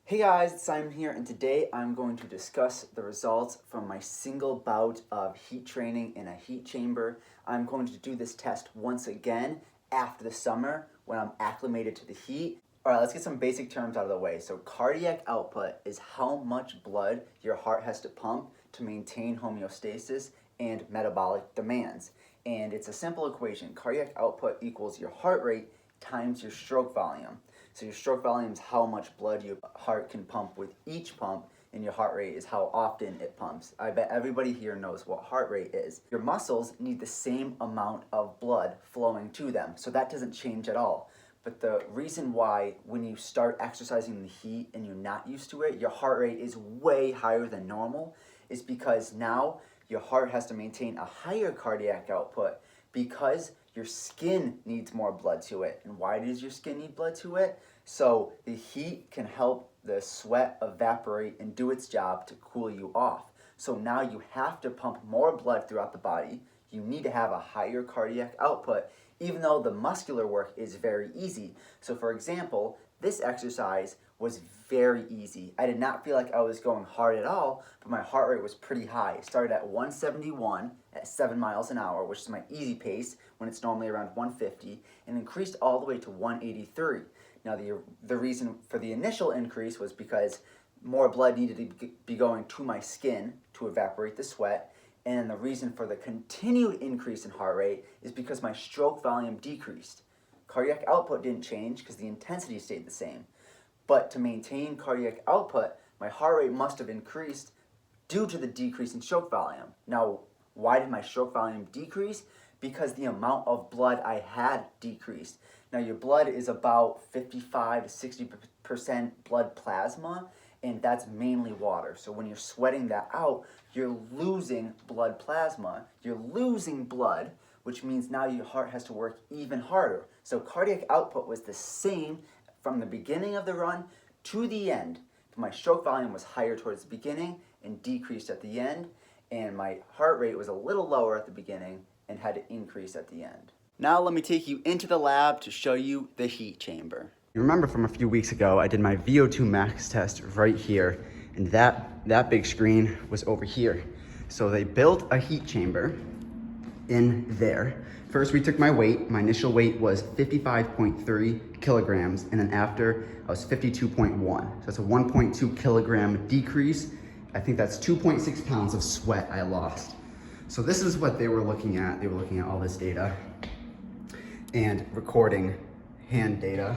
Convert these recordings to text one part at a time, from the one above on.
Hey guys, it's Simon here, and today I'm going to discuss the results from my single bout of heat training in a heat chamber. I'm going to do this test once again after the summer when I'm acclimated to the heat. Alright, let's get some basic terms out of the way. So cardiac output is how much blood your heart has to pump to maintain homeostasis and metabolic demands. And it's a simple equation. Cardiac output equals your heart rate times your stroke volume. So your stroke volume is how much blood your heart can pump with each pump, and your heart rate is how often it pumps. I bet everybody here knows what heart rate is. Your muscles need the same amount of blood flowing to them, so that doesn't change at all. But the reason why when you start exercising in the heat and you're not used to it, your heart rate is way higher than normal is because now your heart has to maintain a higher cardiac output because your skin needs more blood to it. And why does your skin need blood to it? So the heat can help the sweat evaporate and do its job to cool you off. So now you have to pump more blood throughout the body. You need to have a higher cardiac output, even though the muscular work is very easy. So for example, this exercise was very easy. I did not feel like I was going hard at all, but my heart rate was pretty high. It started at 171 at 7 miles an hour, which is my easy pace when it's normally around 150, and increased all the way to 183. Now the reason for the initial increase was because more blood needed to be going to my skin to evaporate the sweat, and the reason for the continued increase in heart rate is because my stroke volume decreased. Cardiac output didn't change because the intensity stayed the same. But to maintain cardiac output, my heart rate must have increased due to the decrease in stroke volume. Now, why did my stroke volume decrease? Because the amount of blood I had decreased. Now, your blood is about 55 to 60% blood plasma, and that's mainly water. So when you're sweating that out, you're losing blood plasma. You're losing blood, which means now your heart has to work even harder. So cardiac output was the same from the beginning of the run to the end. My stroke volume was higher towards the beginning and decreased at the end, and my heart rate was a little lower at the beginning and had to increase at the end. Now let me take you into the lab to show you the heat chamber. You remember from a few weeks ago, I did my VO2 max test right here, and that big screen was over here. So they built a heat chamber in there. First, we took my weight. My initial weight was 55.3 kilograms, and then after, I was 52.1. So that's a 1.2 kilogram decrease. I think that's 2.6 pounds of sweat I lost. So this is what they were looking at. They were looking at all this data and recording hand data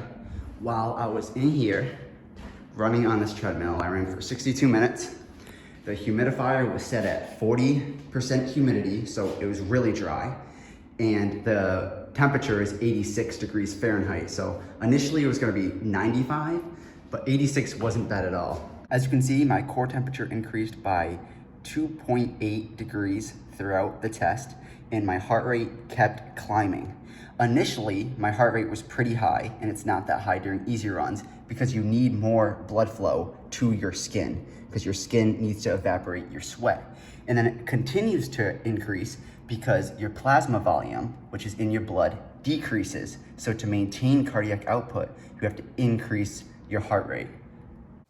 while I was in here running on this treadmill. I ran for 62 minutes. The humidifier was set at 40% humidity, so it was really dry. And the temperature is 86 degrees Fahrenheit. So initially it was gonna be 95, but 86 wasn't bad at all. As you can see, my core temperature increased by 2.8 degrees throughout the test, and my heart rate kept climbing. Initially, my heart rate was pretty high, and it's not that high during easy runs because you need more blood flow to your skin because your skin needs to evaporate your sweat. And then it continues to increase because your plasma volume, which is in your blood, decreases. So to maintain cardiac output, you have to increase your heart rate.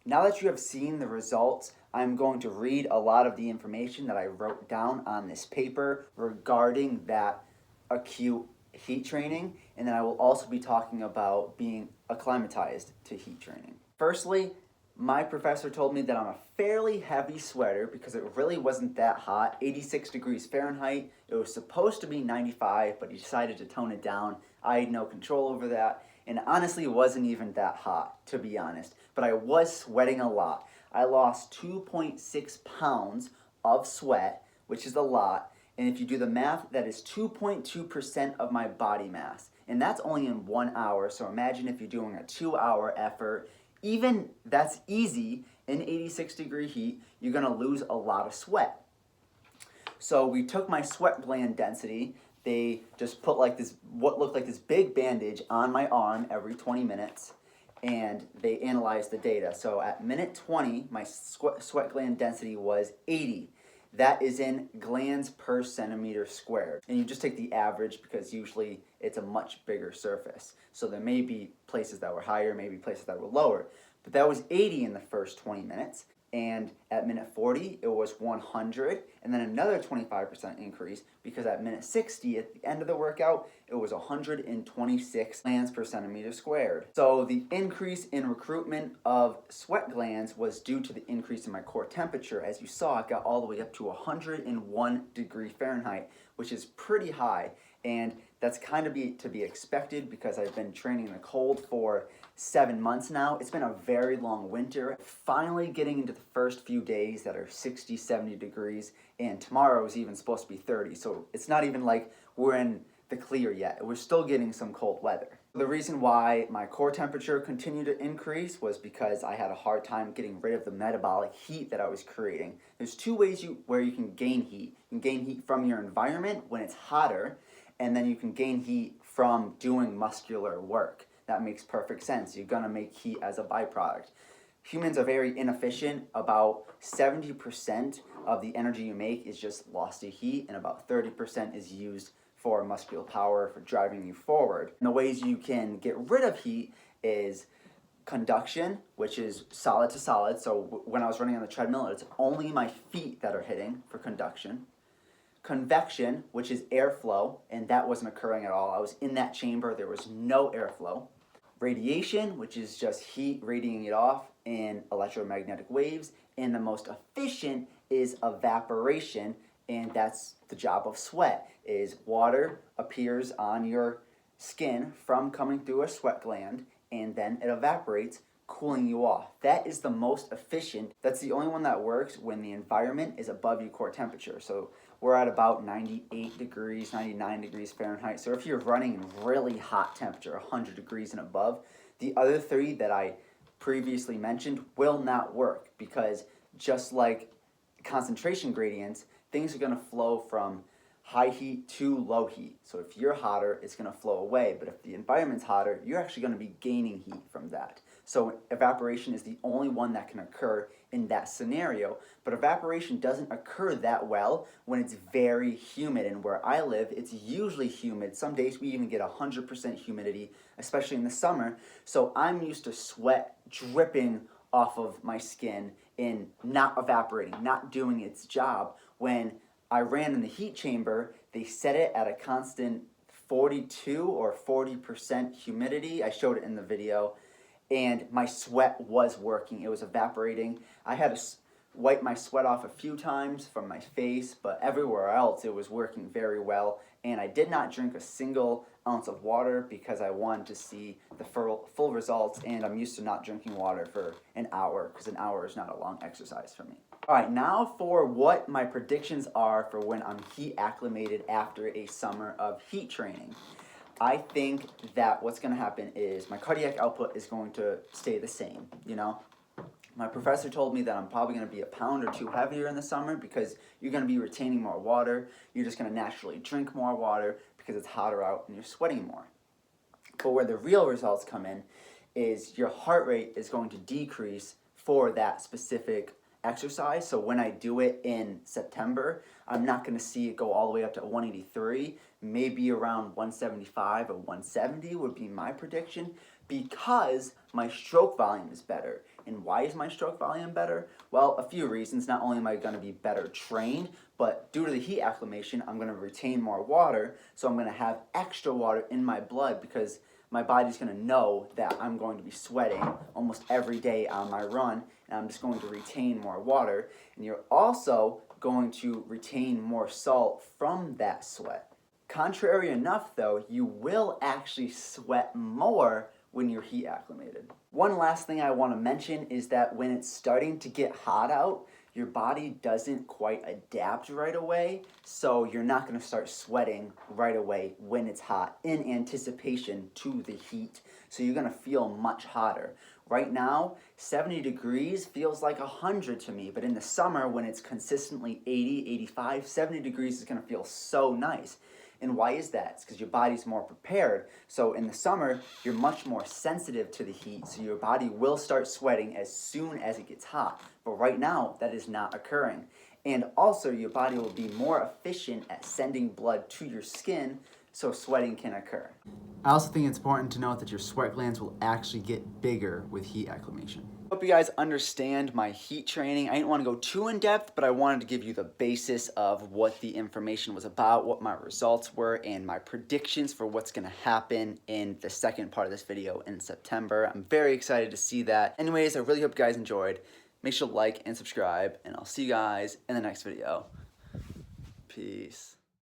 Now that you have seen the results, I'm going to read a lot of the information that I wrote down on this paper regarding that acute heat training, and then I will also be talking about being acclimatized to heat training. Firstly, my professor told me that I'm a fairly heavy sweater because it really wasn't that hot, 86 degrees Fahrenheit. It was supposed to be 95, but he decided to tone it down. I had no control over that, and honestly, it wasn't even that hot, to be honest. But I was sweating a lot. I lost 2.6 pounds of sweat, which is a lot. And if you do the math, that is 2.2% of my body mass. And that's only in 1 hour. So imagine if you're doing a 2-hour effort. Even that's easy in 86 degree heat, you're gonna lose a lot of sweat. So we took my sweat gland density. They just put like this, what looked like this big bandage on my arm every 20 minutes. And they analyzed the data. So at minute 20, my sweat gland density was 80. That is in glands per centimeter squared. And you just take the average because usually it's a much bigger surface. So there may be places that were higher, maybe places that were lower. But that was 80 in the first 20 minutes. And at minute 40, it was 100, and then another 25% increase because at minute 60, at the end of the workout, it was 126 glands per centimeter squared. So the increase in recruitment of sweat glands was due to the increase in my core temperature. As you saw, it got all the way up to 101 degrees Fahrenheit, which is pretty high. And that's kind of to be expected because I've been training in the cold for 7 months now. It's been a very long winter. Finally getting into the first few days that are 60, 70 degrees, and tomorrow is even supposed to be 30. So it's not even like we're in the clear yet. We're still getting some cold weather. The reason why my core temperature continued to increase was because I had a hard time getting rid of the metabolic heat that I was creating. There's two ways where you can gain heat. You can gain heat from your environment when it's hotter, and then you can gain heat from doing muscular work. That makes perfect sense. You're gonna make heat as a byproduct. Humans are very inefficient. About 70% of the energy you make is just lost to heat, and about 30% is used for muscular power, for driving you forward. And the ways you can get rid of heat is conduction, which is solid to solid. So when I was running on the treadmill, it's only my feet that are hitting for conduction. Convection, which is airflow, and that wasn't occurring at all. I was in that chamber, there was no airflow. Radiation, which is just heat radiating it off in electromagnetic waves. And the most efficient is evaporation, and that's the job of sweat, is water appears on your skin from coming through a sweat gland, and then it evaporates, cooling you off. That is the most efficient. That's the only one that works when the environment is above your core temperature. So we're at about 98 degrees, 99 degrees Fahrenheit. So if you're running in really hot temperature, 100 degrees and above, the other three that I previously mentioned will not work because just like concentration gradients, things are gonna flow from high heat to low heat. So if you're hotter, it's gonna flow away. But if the environment's hotter, you're actually gonna be gaining heat from that. So evaporation is the only one that can occur in that scenario. But evaporation doesn't occur that well when it's very humid. And where I live, it's usually humid. Some days we even get 100% humidity, especially in the summer. So I'm used to sweat dripping off of my skin and not evaporating, not doing its job. When I ran in the heat chamber, they set it at a constant 42 or 40% humidity. I showed it in the video, and my sweat was working. It was evaporating. I had to wipe my sweat off a few times from my face, but everywhere else it was working very well. And I did not drink a single ounce of water because I wanted to see the full results, and I'm used to not drinking water for an hour because an hour is not a long exercise for me. All right, now for what my predictions are for when I'm heat acclimated after a summer of heat training. I think that what's going to happen is my cardiac output is going to stay the same, you know? My professor told me that I'm probably going to be a pound or two heavier in the summer because you're going to be retaining more water. You're just going to naturally drink more water because it's hotter out and you're sweating more. But where the real results come in is your heart rate is going to decrease for that specific exercise. So when I do it in September, I'm not going to see it go all the way up to 183, maybe around 175 or 170 would be my prediction because my stroke volume is better. And why is my stroke volume better? Well, a few reasons. Not only am I going to be better trained, but due to the heat acclimation, I'm going to retain more water. So I'm going to have extra water in my blood because my body's going to know that I'm going to be sweating almost every day on my run, and I'm just going to retain more water. And you're also going to retain more salt from that sweat. Contrary enough, though, you will actually sweat more when you're heat acclimated. One last thing I want to mention is that when it's starting to get hot out, your body doesn't quite adapt right away, so you're not going to start sweating right away when it's hot in anticipation to the heat. So you're going to feel much hotter. Right now, 70 degrees feels like 100 to me, but in the summer when it's consistently 80, 85, 70 degrees is going to feel so nice. And why is that? It's because your body's more prepared. So in the summer, you're much more sensitive to the heat, so your body will start sweating as soon as it gets hot. But right now, that is not occurring. And also, your body will be more efficient at sending blood to your skin so sweating can occur. I also think it's important to note that your sweat glands will actually get bigger with heat acclimation. Hope you guys understand my heat training. I didn't want to go too in depth, but I wanted to give you the basis of what the information was about, what my results were, and my predictions for what's going to happen in the second part of this video in September. I'm very excited to see that. Anyways, I really hope you guys enjoyed. Make sure to like and subscribe, and I'll see you guys in the next video. Peace.